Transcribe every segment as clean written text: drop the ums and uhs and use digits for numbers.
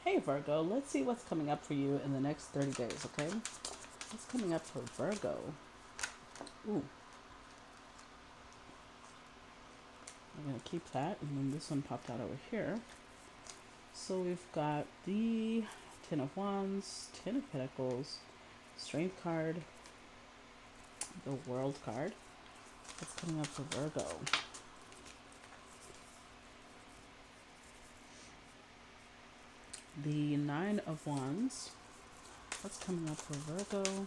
Hey Virgo, let's see what's coming up for you in the next 30 days, okay? What's coming up for Virgo? Ooh, I'm gonna keep that, and then this one popped out over here. So we've got the Ten of Wands, Ten of Pentacles, Strength card, the World card. What's coming up for Virgo? The Nine of Wands. What's coming up for Virgo?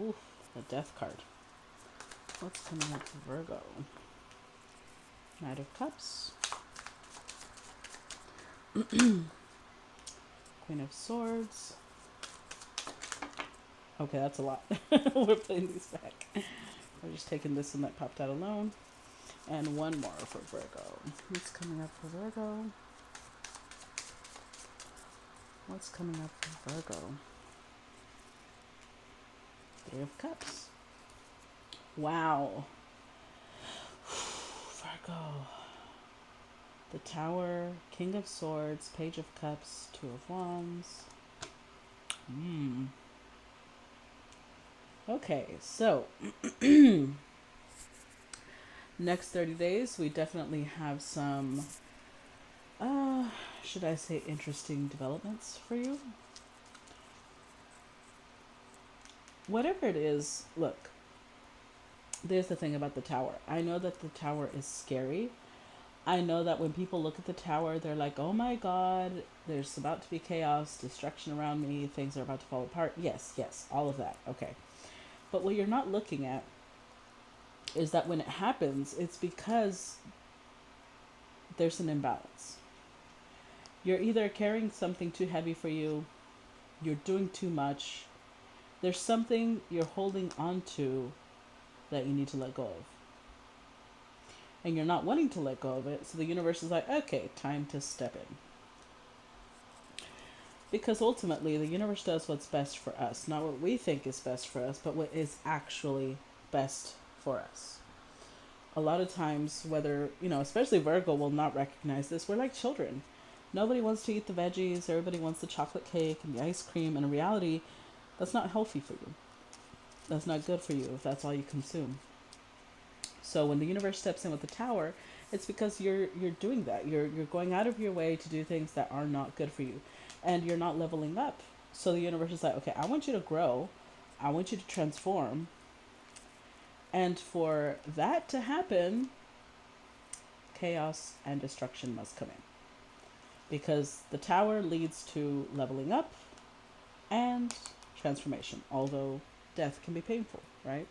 Ooh, the Death card. What's coming up for Virgo? Knight of Cups, Queen of Swords. Okay, that's a lot. We're putting these back. We're just taking this one that popped out alone. And one more for Virgo. What's coming up for Virgo? What's coming up for Virgo? Three of Cups. Wow. Virgo. The Tower, King of Swords, Page of Cups, Two of Wands. Okay, so next 30 days, we definitely have some, should I say, interesting developments for you. Whatever it is, look, there's the thing about the tower. I know that the tower is scary. I know that when people look at the tower, they're like, oh my God, there's about to be chaos, destruction around me, things are about to fall apart. Yes, yes, all of that. Okay. But what you're not looking at is that when it happens, it's because there's an imbalance. You're either carrying something too heavy for you, you're doing too much, there's something you're holding on to that you need to let go of. And you're not wanting to let go of it, so the universe is like, okay, time to step in. Because ultimately, the universe does what's best for us. Not what we think is best for us, but what is actually best for us. A lot of times, whether, especially Virgo will not recognize this, we're like children. Nobody wants to eat the veggies, everybody wants the chocolate cake and the ice cream, and in reality, that's not healthy for you. That's not good for you if that's all you consume. So when the universe steps in with the tower, it's because you're doing that. You're going out of your way to do things that are not good for you, and you're not leveling up. So the universe is like, okay, I want you to grow, I want you to transform, and for that to happen, chaos and destruction must come in, because the tower leads to leveling up and transformation. Although death can be painful, right?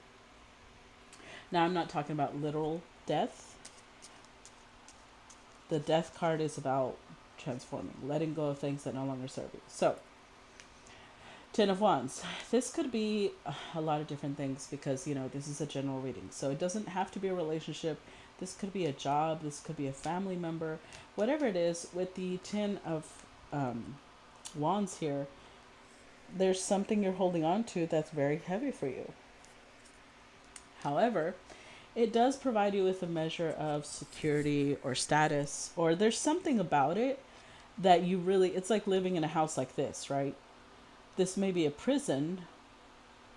Now I'm not talking about literal death. The death card is about transforming, letting go of things that no longer serve you. So, Ten of Wands. This could be a lot of different things because, this is a general reading. So it doesn't have to be a relationship. This could be a job. This could be a family member. Whatever it is, with the Ten of Wands here, there's something you're holding on to that's very heavy for you. However, it does provide you with a measure of security or status, or there's something about it that you really, it's like living in a house like this, right? This may be a prison,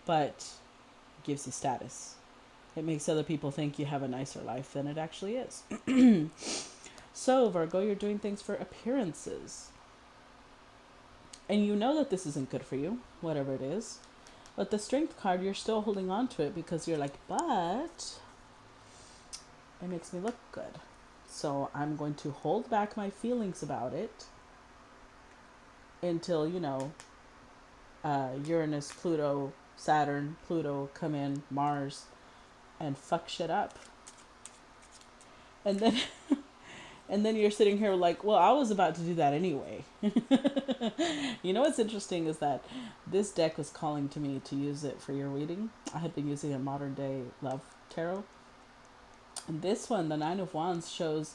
but it gives you status. It makes other people think you have a nicer life than it actually is. So, Virgo, you're doing things for appearances. And you know that this isn't good for you, whatever it is. But the Strength card, you're still holding on to it because you're like, but it makes me look good. So I'm going to hold back my feelings about it until, Uranus, Pluto, Saturn, Pluto come in, Mars, and fuck shit up. And then and then you're sitting here like, well, I was about to do that anyway. What's interesting is that this deck was calling to me to use it for your reading. I had been using a modern day love tarot. And this one, the Nine of Wands, shows,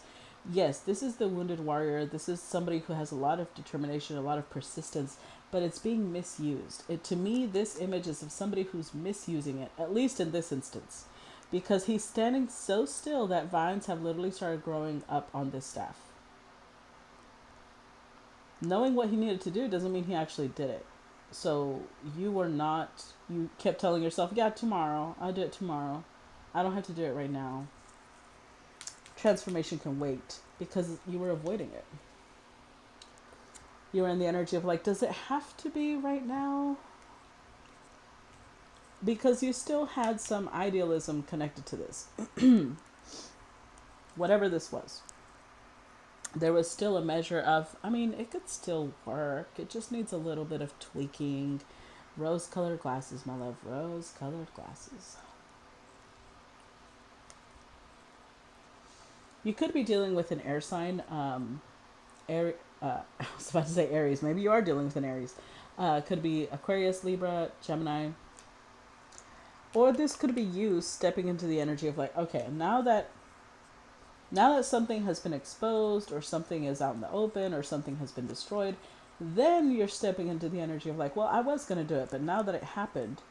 yes, this is the wounded warrior. This is somebody who has a lot of determination, a lot of persistence, but it's being misused. To me, this image is of somebody who's misusing it, at least in this instance. because he's standing so still that vines have literally started growing up on this staff. Knowing what he needed to do doesn't mean he actually did it. So you were not, you kept telling yourself, yeah, tomorrow, I'll do it tomorrow. I don't have to do it right now. Transformation can wait because you were avoiding it. You were in the energy of like, does it have to be right now? Because you still had some idealism connected to this. Whatever this was. There was still a measure of, I mean, it could still work. It just needs a little bit of tweaking. Rose colored glasses, my love. Rose colored glasses. You could be dealing with an air sign. I was about to say Aries. Maybe you are dealing with an Aries. Could be Aquarius, Libra, Gemini. Or this could be you stepping into the energy of like, okay, now that something has been exposed or something is out in the open or something has been destroyed, then you're stepping into the energy of like, well, I was going to do it, but now that it happened,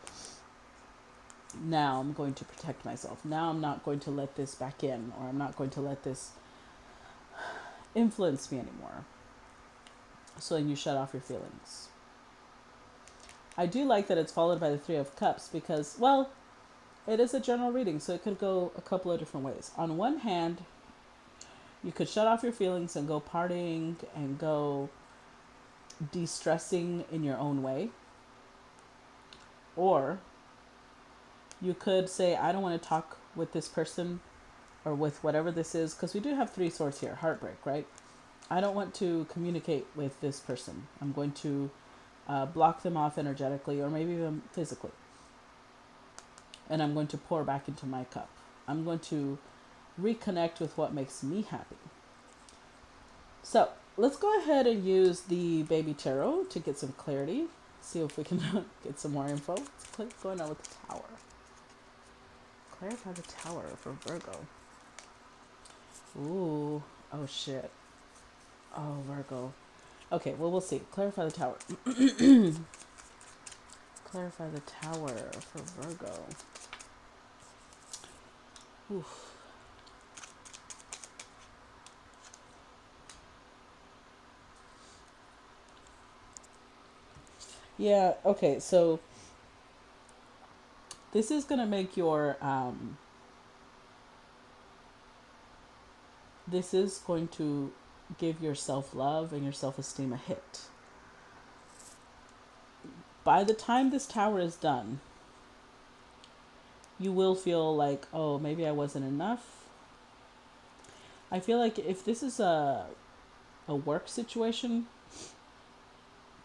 now I'm going to protect myself. Now I'm not going to let this back in, or I'm not going to let this influence me anymore. So you shut off your feelings. I do like that it's followed by the Three of Cups because, well, it is a general reading, so it could go a couple of different ways. On one hand, you could shut off your feelings and go partying and go de-stressing in your own way. Or you could say, I don't want to talk with this person or with whatever this is, because we do have three swords here, heartbreak, right? I don't want to communicate with this person. I'm going to block them off energetically or maybe even physically. And I'm going to pour back into my cup. I'm going to reconnect with what makes me happy. So let's go ahead and use the baby tarot to get some clarity. See if we can get some more info. What's going on with the tower? Clarify the tower for Virgo. Ooh. Oh, shit. Oh, Virgo. Okay, well, we'll see. Clarify the tower. Clarify the tower for Virgo. Oof. Yeah, okay, so this is going to make your, this is going to give your self-love and your self-esteem a hit. By the time this tower is done, you will feel like, oh, maybe I wasn't enough. I feel like if this is a work situation,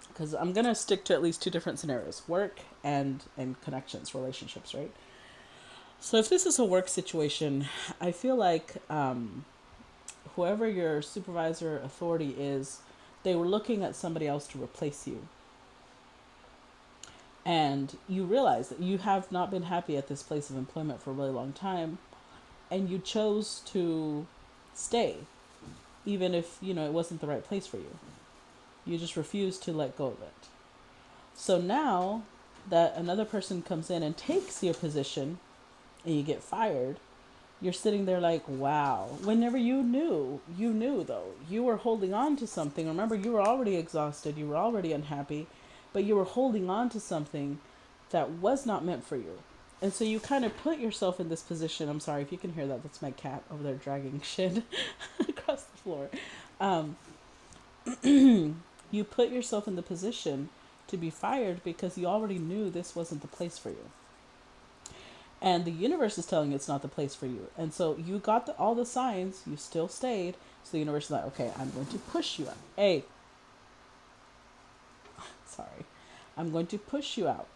because I'm going to stick to at least two different scenarios, work and connections, relationships, right? So if this is a work situation, I feel like whoever your supervisor authority is, they were looking at somebody else to replace you. And you realize that you have not been happy at this place of employment for a really long time, and you chose to stay, even if, you know, it wasn't the right place for you. You just refused to let go of it. So now that another person comes in and takes your position and you get fired, you're sitting there like, wow. Whenever you knew though, you were holding on to something. Remember, you were already exhausted, you were already unhappy, but you were holding on to something that was not meant for you. And so you kind of put yourself in this position. I'm sorry if you can hear that. That's my cat over there dragging shit across the floor. You put yourself in the position to be fired because you already knew this wasn't the place for you. And the universe is telling you it's not the place for you. And so you got all the signs, you still stayed. So the universe is like, okay, I'm going to push you out. Hey, sorry. I'm going to push you out.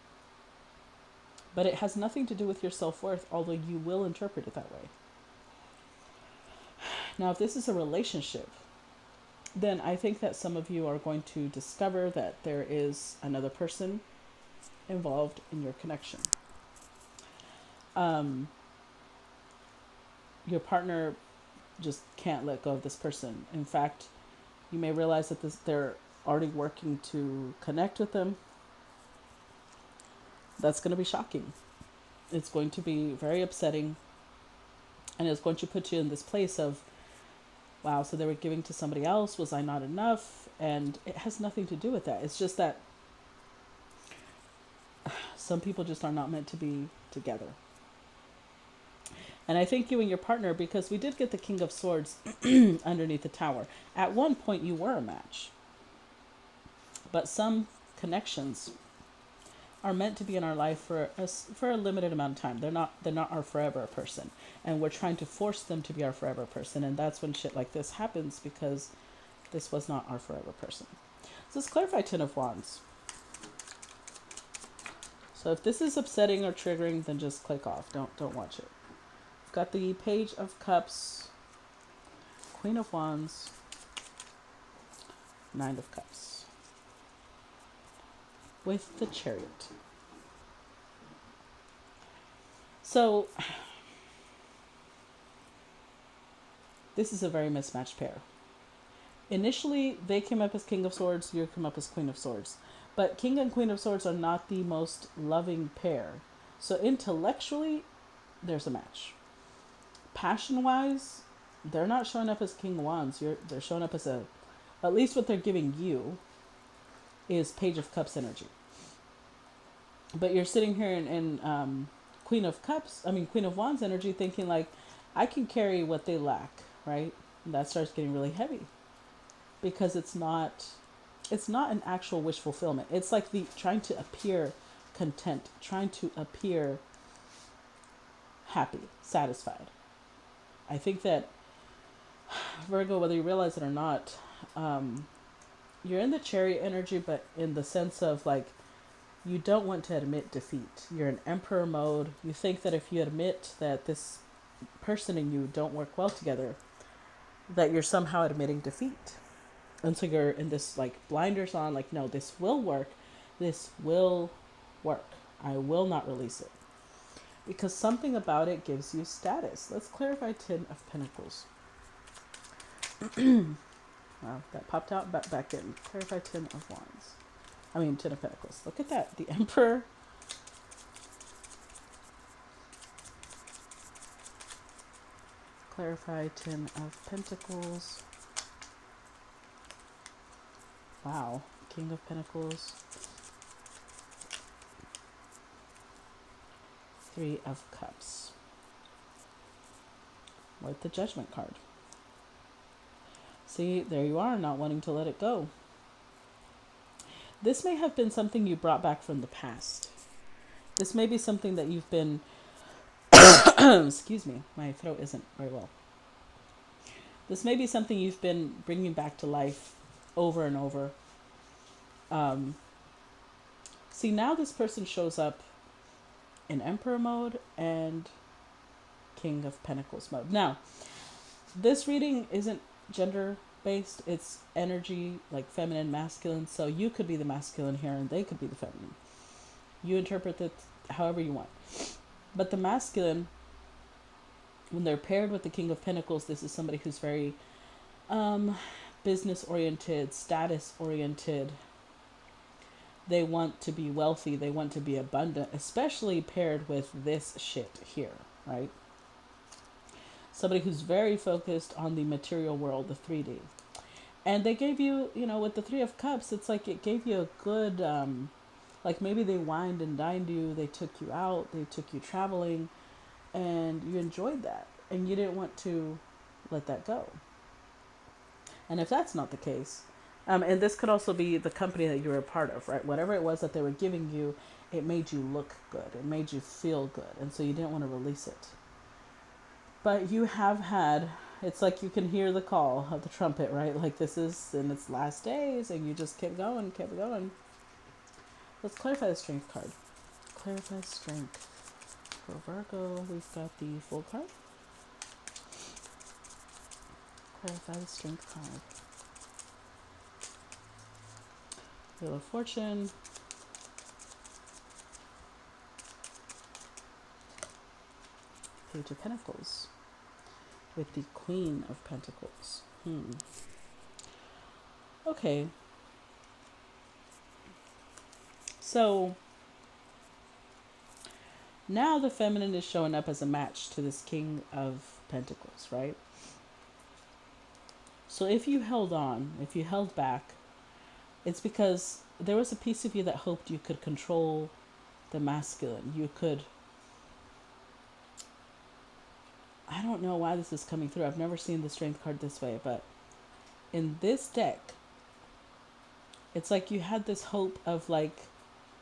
But it has nothing to do with your self-worth, although you will interpret it that way. Now, if this is a relationship, then I think that some of you are going to discover that there is another person involved in your connection. Your partner just can't let go of this person. In fact, you may realize that they're already working to connect with them. That's going to be shocking. It's going to be very upsetting. And it's going to put you in this place of, wow, so they were giving to somebody else. Was I not enough? And it has nothing to do with that. It's just that some people just are not meant to be together. And I think you and your partner, because we did get the King of Swords underneath the tower. At one point, you were a match. But some connections are meant to be in our life for a limited amount of time. They're not our forever person, and we're trying to force them to be our forever person. And that's when shit like this happens, because this was not our forever person. So let's clarify Ten of Wands. So if this is upsetting or triggering, then just click off. Don't watch it. We've got the Page of Cups, Queen of Wands, Nine of Cups, with the Chariot. So this is a very mismatched pair. Initially, they came up as King of Swords, you come up as Queen of Swords. But King and Queen of Swords are not the most loving pair. So intellectually, there's a match. Passion-wise, they're not showing up as King of Wands. They're showing up as at least what they're giving you is Page of Cups energy. But you're sitting here in Queen of Wands energy, thinking like, I can carry what they lack, right? And that starts getting really heavy, because it's not an actual wish fulfillment. It's like the trying to appear content, trying to appear happy, satisfied. I think that Virgo, whether you realize it or not, you're in the Chariot energy, but in the sense of like, you don't want to admit defeat. You're in Emperor mode. You think that if you admit that this person and you don't work well together, that you're somehow admitting defeat. And so you're in this like blinders on, like, no, this will work. This will work. I will not release it. Because something about it gives you status. Let's clarify Ten of Pentacles. Wow, that popped out back in. Clarify Ten of Wands. Ten of Pentacles. Look at that. The Emperor. Clarify Ten of Pentacles. Wow. King of Pentacles. Three of Cups. With the Judgment card. See, there you are, not wanting to let it go. This may have been something you brought back from the past. This may be something that you've been... Excuse me, my throat isn't very well. This may be something you've been bringing back to life over and over. See, now this person shows up in Emperor mode and King of Pentacles mode. Now, this reading isn't gender based, it's energy, like feminine, masculine. So you could be the masculine here and they could be the feminine. You interpret it however you want. But the masculine, when they're paired with the King of Pentacles, this is somebody who's very business oriented, status oriented. They want to be wealthy, they want to be abundant, especially paired with this shit here, right? Somebody who's very focused on the material world, the 3D. And they gave you, with the Three of Cups, it's like it gave you a good, like maybe they wined and dined you, they took you out, they took you traveling, and you enjoyed that. And you didn't want to let that go. And if that's not the case, and this could also be the company that you were a part of, right? Whatever it was that they were giving you, it made you look good. It made you feel good. And so you didn't want to release it. But you have had, it's like you can hear the call of the trumpet, right? Like this is in its last days, and you just kept going. Let's clarify the Strength card. Clarify Strength. For Virgo, we've got the Fool card. Clarify the Strength card. Wheel of Fortune. Page of Pentacles. With the Queen of Pentacles. Okay. So now the feminine is showing up as a match to this King of Pentacles, right? So if you held on, if you held back, it's because there was a piece of you that hoped you could control the masculine. You could, I don't know why this is coming through. I've never seen the strength card this way, but in this deck, it's like you had this hope of like,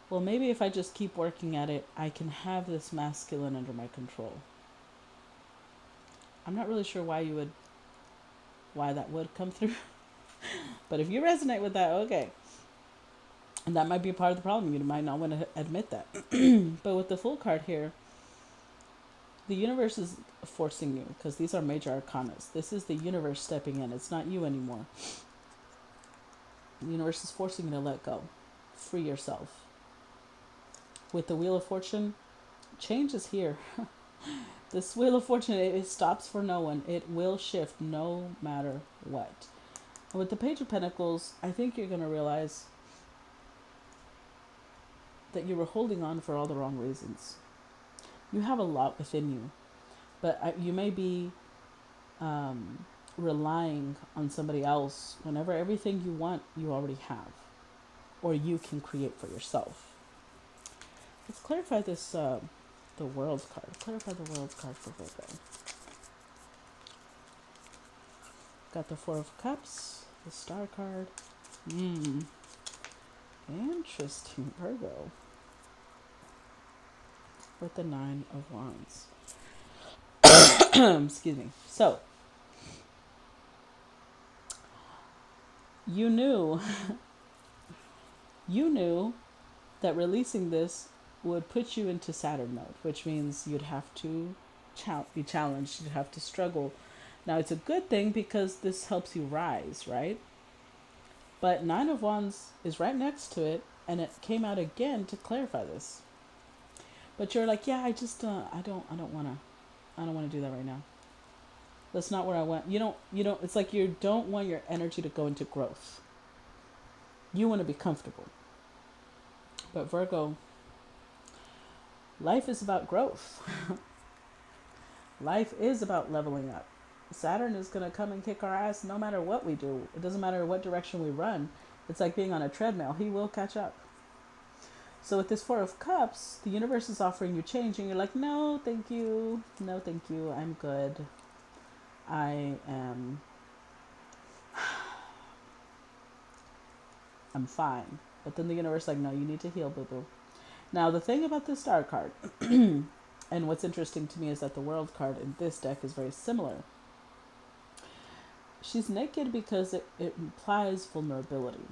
well, maybe if I just keep working at it, I can have this masculine under my control. I'm not really sure why that would come through. But if you resonate with that, okay. And that might be a part of the problem. You might not want to admit that. But with the Fool card here, the universe is forcing you, because these are major arcanas. This is the universe stepping in. It's not you anymore. The universe is forcing you to let go. Free yourself. With the Wheel of Fortune, change is here. This Wheel of Fortune, it stops for no one. It will shift no matter what. And with the Page of Pentacles, I think you're going to realize that you were holding on for all the wrong reasons. You have a lot within you, but you may be relying on somebody else whenever everything you want you already have, or you can create for yourself. Let's clarify this, the World card. Clarify the World card for Virgo. Got the Four of Cups, the Star card. Interesting, Virgo. With the Nine of Wands. Excuse me. So, you knew that releasing this would put you into Saturn mode, which means you'd have to be challenged, you'd have to struggle. Now, it's a good thing because this helps you rise, right? But Nine of Wands is right next to it, and it came out again to clarify this. But you're like, yeah, I just, I don't want to do that right now. That's not where I want. You don't, it's like you don't want your energy to go into growth. You want to be comfortable. But Virgo, life is about growth. Life is about leveling up. Saturn is going to come and kick our ass no matter what we do. It doesn't matter what direction we run. It's like being on a treadmill. He will catch up. So with this Four of Cups, the universe is offering you change, and you're like, no, thank you. No, thank you. I'm good. I'm fine. But then the universe is like, no, you need to heal, boo-boo. Now, the thing about the Star card, and what's interesting to me is that the World card in this deck is very similar. She's naked because it implies vulnerability.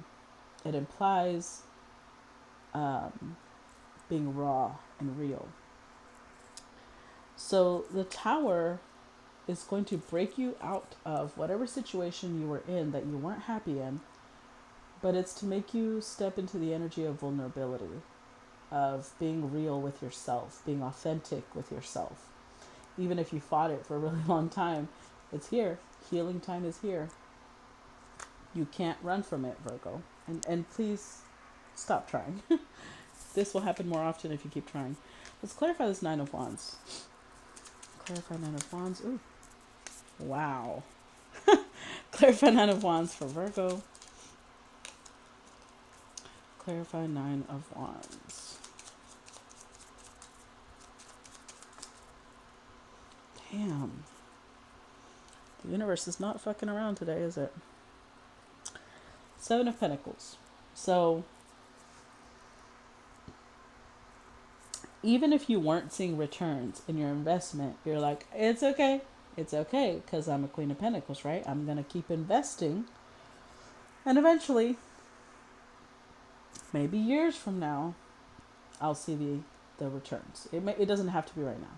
It implies being raw and real. So the Tower is going to break you out of whatever situation you were in that you weren't happy in, but it's to make you step into the energy of vulnerability, of being real with yourself, being authentic with yourself. Even if you fought it for a really long time, it's here. Healing time is here. You can't run from it, Virgo. And please stop trying. This will happen more often if you keep trying. Let's clarify this Nine of Wands. Clarify Nine of Wands. Ooh. Wow. Clarify Nine of Wands for Virgo. Clarify Nine of Wands. Damn. The universe is not fucking around today, is it? Seven of Pentacles. So, even if you weren't seeing returns in your investment, you're like, it's okay. It's okay, because I'm a Queen of Pentacles, right? I'm going to keep investing. And eventually, maybe years from now, I'll see the returns. It doesn't have to be right now.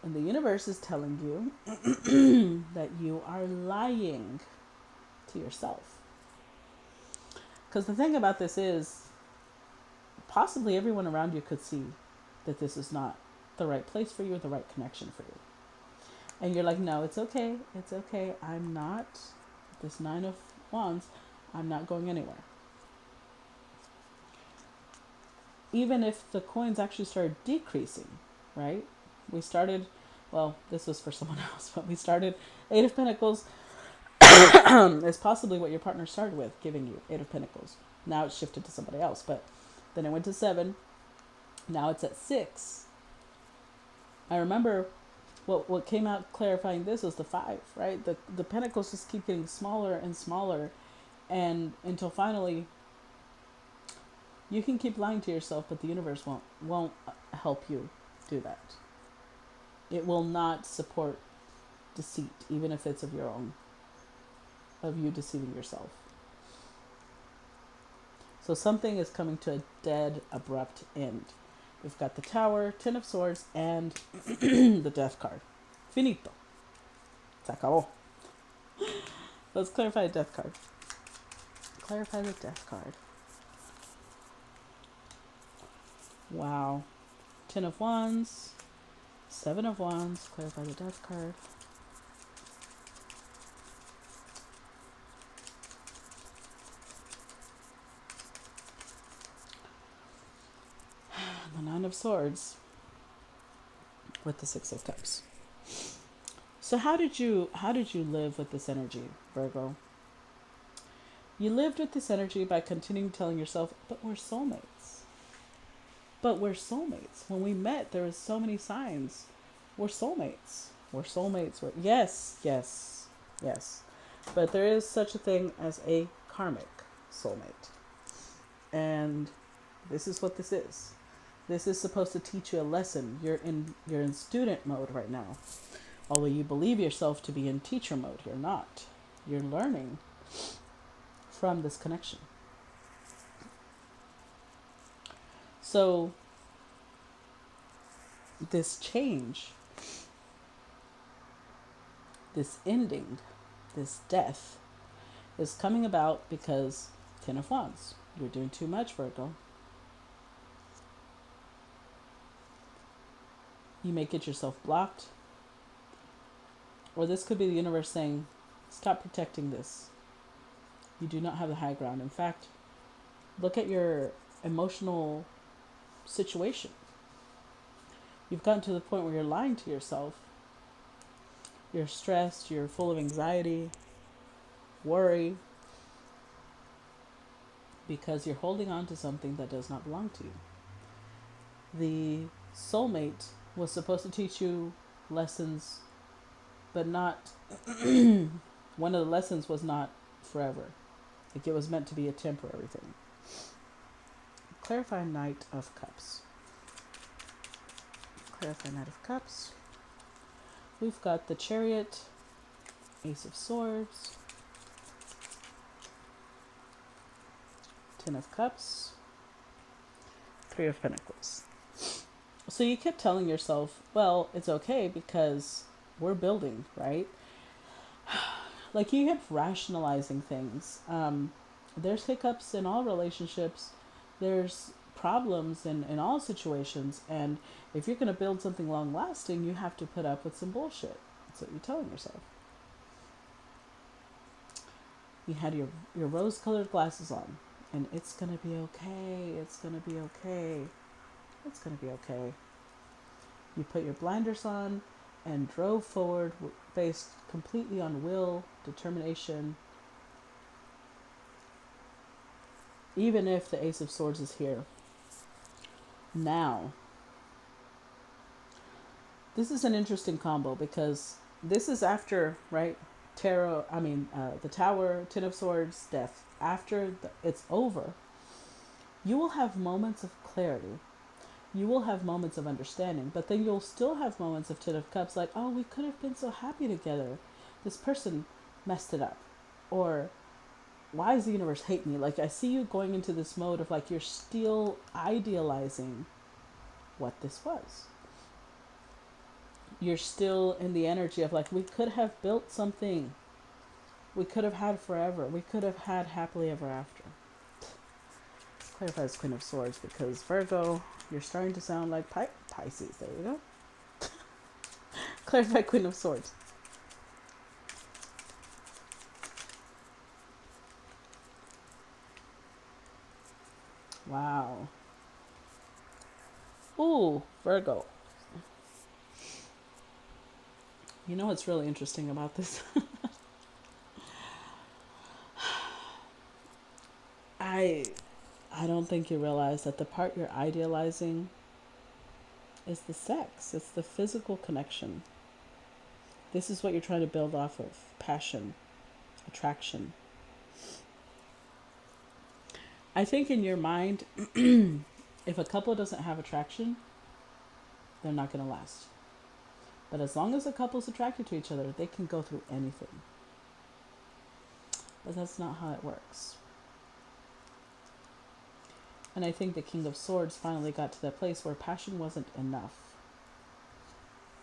And the universe is telling you that you are lying to yourself. Because the thing about this is, possibly everyone around you could see that this is not the right place for you or the right connection for you. And you're like, no, it's okay. It's okay. I'm not, this Nine of Wands, I'm not going anywhere. even if the coins actually started decreasing, right? We started, well, this was for someone else, but we started Eight of Pentacles is possibly what your partner started with, giving you Eight of Pentacles. Now it's shifted to somebody else, but then it went to 7. Now it's at 6. I remember what came out clarifying this was the 5, right? The pentacles just keep getting smaller and smaller, and until finally you can keep lying to yourself, but the universe won't help you do that. It will not support deceit, even if it's of your own, of you deceiving yourself. So something is coming to a dead, abrupt end. We've got the Tower, Ten of Swords, and the Death card. Finito. Se acabó. Let's clarify the Death card. Clarify the Death card. Wow. Ten of Wands. 7 of Wands. Clarify the Death card. The 9 of Swords. With the 6 of Cups. So how did you live with this energy, Virgo? You lived with this energy by continuing telling yourself, but we're soulmates. But we're soulmates. When we met, there was so many signs. We're soulmates. We're soulmates. Yes. But there is such a thing as a karmic soulmate. And this is what this is. This is supposed to teach you a lesson. You're in student mode right now. Although you believe yourself to be in teacher mode, you're not. You're learning from this connection. So this change, this ending, this death is coming about because Ten of Wands. You're doing too much, Virgo. You may get yourself blocked. Or this could be the universe saying, stop protecting this. You do not have the high ground. In fact, look at your emotional situation. You've gotten to the point where you're lying to yourself. You're stressed. You're full of anxiety, worry, because you're holding on to something that does not belong to you. The soulmate was supposed to teach you lessons, but not one of the lessons was not forever. Like it was meant to be a temporary thing. Clarify Knight of Cups. Clarify Knight of Cups. We've got the Chariot, Ace of Swords, Ten of Cups, Three of Pentacles. So you kept telling yourself, well, it's okay because we're building, right? Like you kept rationalizing things. There's hiccups in all relationships. There's problems in all situations. And if you're going to build something long lasting, you have to put up with some bullshit. That's what you're telling yourself. You had your rose colored glasses on. And it's going to be okay. It's going to be okay. It's going to be okay. You put your blinders on and drove forward based completely on will, determination. Even if the Ace of Swords is here. Now, this is an interesting combo because this is after, right? The Tower, Ten of Swords, Death. After it's over, you will have moments of clarity. You will have moments of understanding, but then you'll still have moments of Ten of Cups like, oh, we could have been so happy together. This person messed it up. Or, why does the universe hate me? Like, I see you going into this mode of like, you're still idealizing what this was. You're still in the energy of like, we could have built something. We could have had forever. We could have had happily ever after. Clarify as Queen of Swords because Virgo, you're starting to sound like Pisces. There you go. Clarify Queen of Swords. Wow. Ooh, Virgo. You know what's really interesting about this? I I don't think you realize that the part you're idealizing is the sex. It's the physical connection. This is what you're trying to build off of. Passion, attraction. I think in your mind, if a couple doesn't have attraction, they're not going to last. But as long as a couple's attracted to each other, they can go through anything. But that's not how it works. And I think the King of Swords finally got to that place where passion wasn't enough.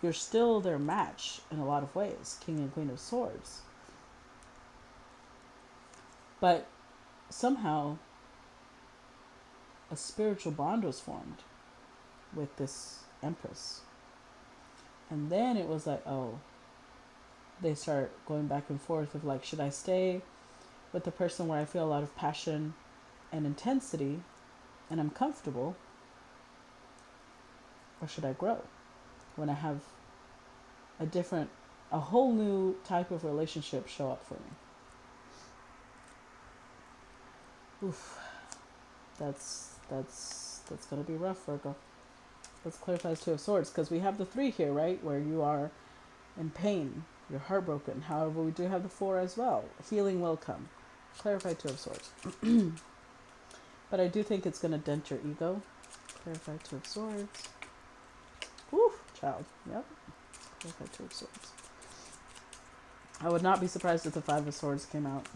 You're still their match in a lot of ways, King and Queen of Swords. But somehow a spiritual bond was formed with this Empress. And then it was like, oh, they start going back and forth of like, should I stay with the person where I feel a lot of passion and intensity and I'm comfortable? Or should I grow when I have a whole new type of relationship show up for me? Oof, that's gonna be rough, Virgo. Let's clarify Two of Swords because we have the 3 here, right? Where you are in pain, you're heartbroken. However, we do have the 4 as well. Healing will come. Clarify Two of Swords. But I do think it's gonna dent your ego. Clarify Two of Swords. Oof, child. Yep. Clarify Two of Swords. I would not be surprised if the 5 of Swords came out.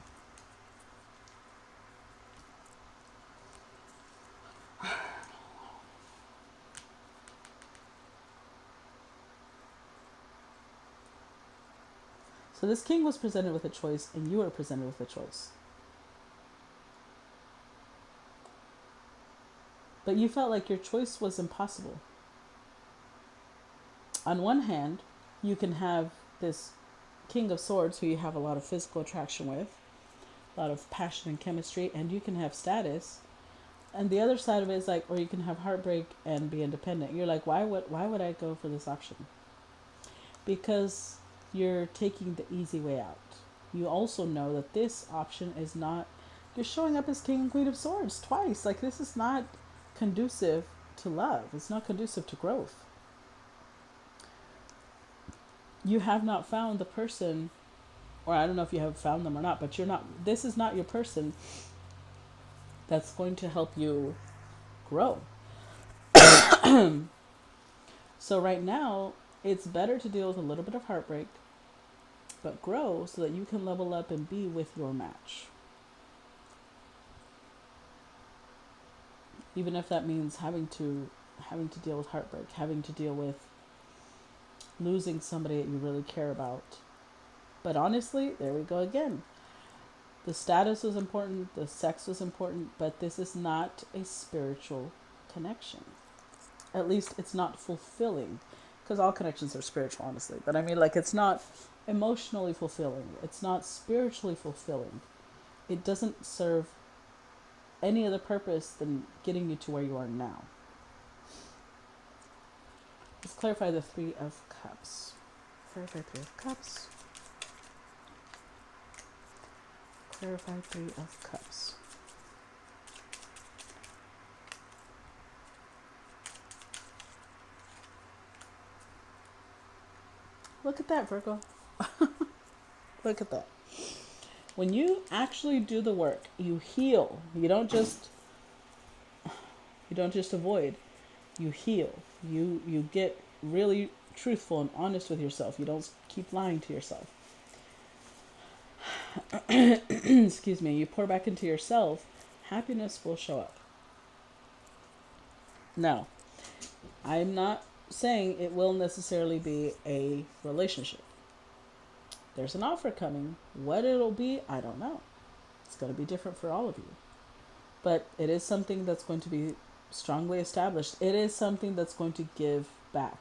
So this king was presented with a choice, and you were presented with a choice. But you felt like your choice was impossible. On one hand, you can have this King of Swords who you have a lot of physical attraction with, a lot of passion and chemistry, and you can have status. And the other side of it is like, or you can have heartbreak and be independent. You're like, why would I go for this option? Because you're taking the easy way out. You also know that this option is not, you're showing up as King and Queen of Swords twice. Like, this is not conducive to love. It's not conducive to growth. You have not found the person, or I don't know if you have found them or not, but this is not your person that's going to help you grow. So right now, it's better to deal with a little bit of heartbreak, but grow so that you can level up and be with your match. Even if that means having to deal with heartbreak, having to deal with losing somebody that you really care about. But honestly, there we go again. The status was important, the sex was important, but this is not a spiritual connection. At least it's not fulfilling. Because all connections are spiritual, honestly. But I mean, like, it's not emotionally fulfilling. It's not spiritually fulfilling. It doesn't serve any other purpose than getting you to where you are now. Let's clarify the 3 of Cups. Clarify 3 of Cups. Clarify 3 of Cups. Look at that, Virgo. Look at that. When you actually do the work, you heal. You don't just avoid. You heal. You get really truthful and honest with yourself. You don't keep lying to yourself. Excuse me. You pour back into yourself, happiness will show up. Now, I'm not saying it will necessarily be a relationship. There's an offer coming. What it'll be, I don't know. It's going to be different for all of you. But it is something that's going to be strongly established. It is something that's going to give back.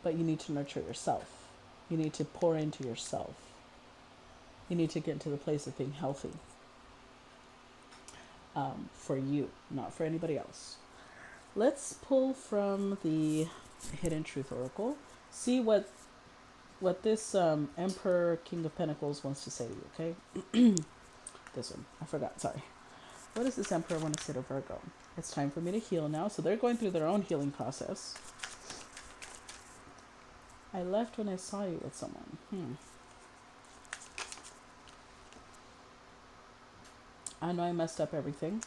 But you need to nurture yourself. You need to pour into yourself. You need to get to the place of being healthy. for you, not for anybody else. Let's pull from the Hidden Truth Oracle. See what this Emperor King of Pentacles wants to say to you. Okay, this one I forgot. Sorry. What does this Emperor want to say to Virgo? It's time for me to heal now. So they're going through their own healing process. I left when I saw you with someone. I know I messed up everything.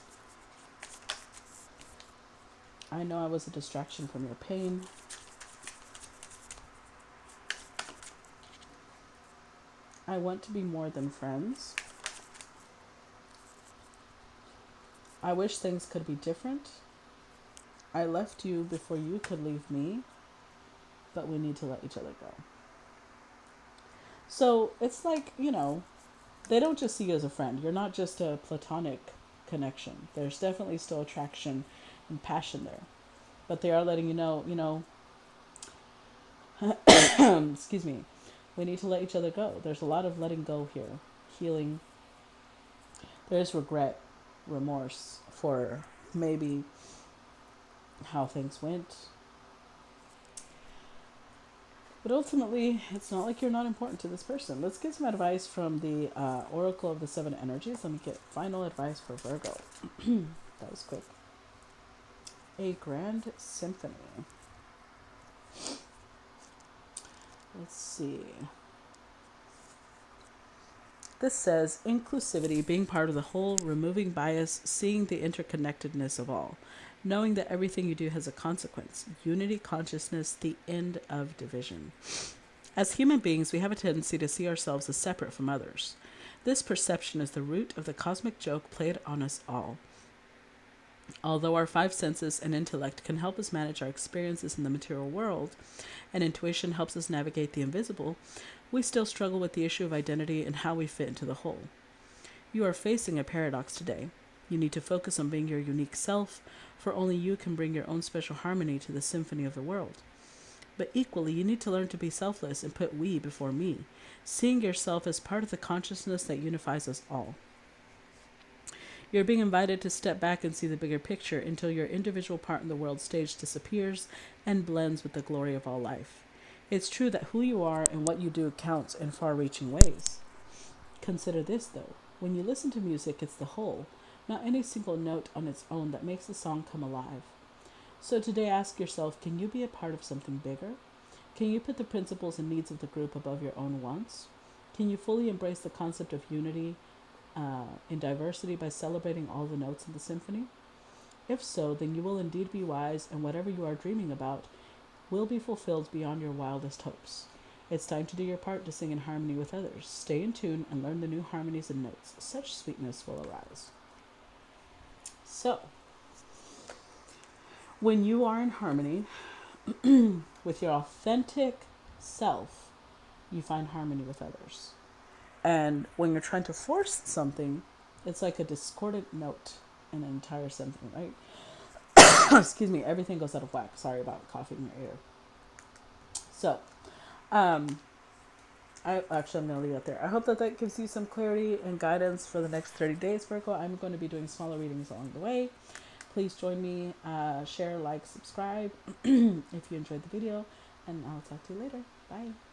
I know I was a distraction from your pain. I want to be more than friends. I wish things could be different. I left you before you could leave me, but we need to let each other go. So it's like, they don't just see you as a friend. You're not just a platonic connection. There's definitely still attraction and passion there. But they are letting you know, excuse me, we need to let each other go. There's a lot of letting go here, healing. There's regret, remorse for maybe how things went. But ultimately, it's not like you're not important to this person. Let's get some advice from the Oracle of the Seven Energies. Let me get final advice for Virgo. That was quick. A Grand Symphony. Let's see. This says inclusivity, being part of the whole, removing bias, seeing the interconnectedness of all, knowing that everything you do has a consequence, unity consciousness, the end of division. As human beings, we have a tendency to see ourselves as separate from others. This perception is the root of the cosmic joke played on us all. Although our five senses and intellect can help us manage our experiences in the material world, and intuition helps us navigate the invisible, we still struggle with the issue of identity and how we fit into the whole. You are facing a paradox today. You need to focus on being your unique self, for only you can bring your own special harmony to the symphony of the world. But equally, you need to learn to be selfless and put we before me, seeing yourself as part of the consciousness that unifies us all. You're being invited to step back and see the bigger picture until your individual part in the world stage disappears and blends with the glory of all life. It's true that who you are and what you do counts in far-reaching ways. Consider this, though. When you listen to music, it's the whole, not any single note on its own, that makes the song come alive. So today ask yourself, can you be a part of something bigger? Can you put the principles and needs of the group above your own wants? Can you fully embrace the concept of unity in diversity by celebrating all the notes in the symphony? If so, then you will indeed be wise, and whatever you are dreaming about will be fulfilled beyond your wildest hopes. It's time to do your part to sing in harmony with others. Stay in tune and learn the new harmonies and notes. Such sweetness will arise. So, when you are in harmony with your authentic self, you find harmony with others. And when you're trying to force something, it's like a discordant note in an entire symphony, right? Excuse me, everything goes out of whack. Sorry about coughing in your ear. So, I'm going to leave it there. I hope that gives you some clarity and guidance for the next 30 days, Virgo. I'm going to be doing smaller readings along the way. Please join me, share, like, subscribe if you enjoyed the video, and I'll talk to you later. Bye.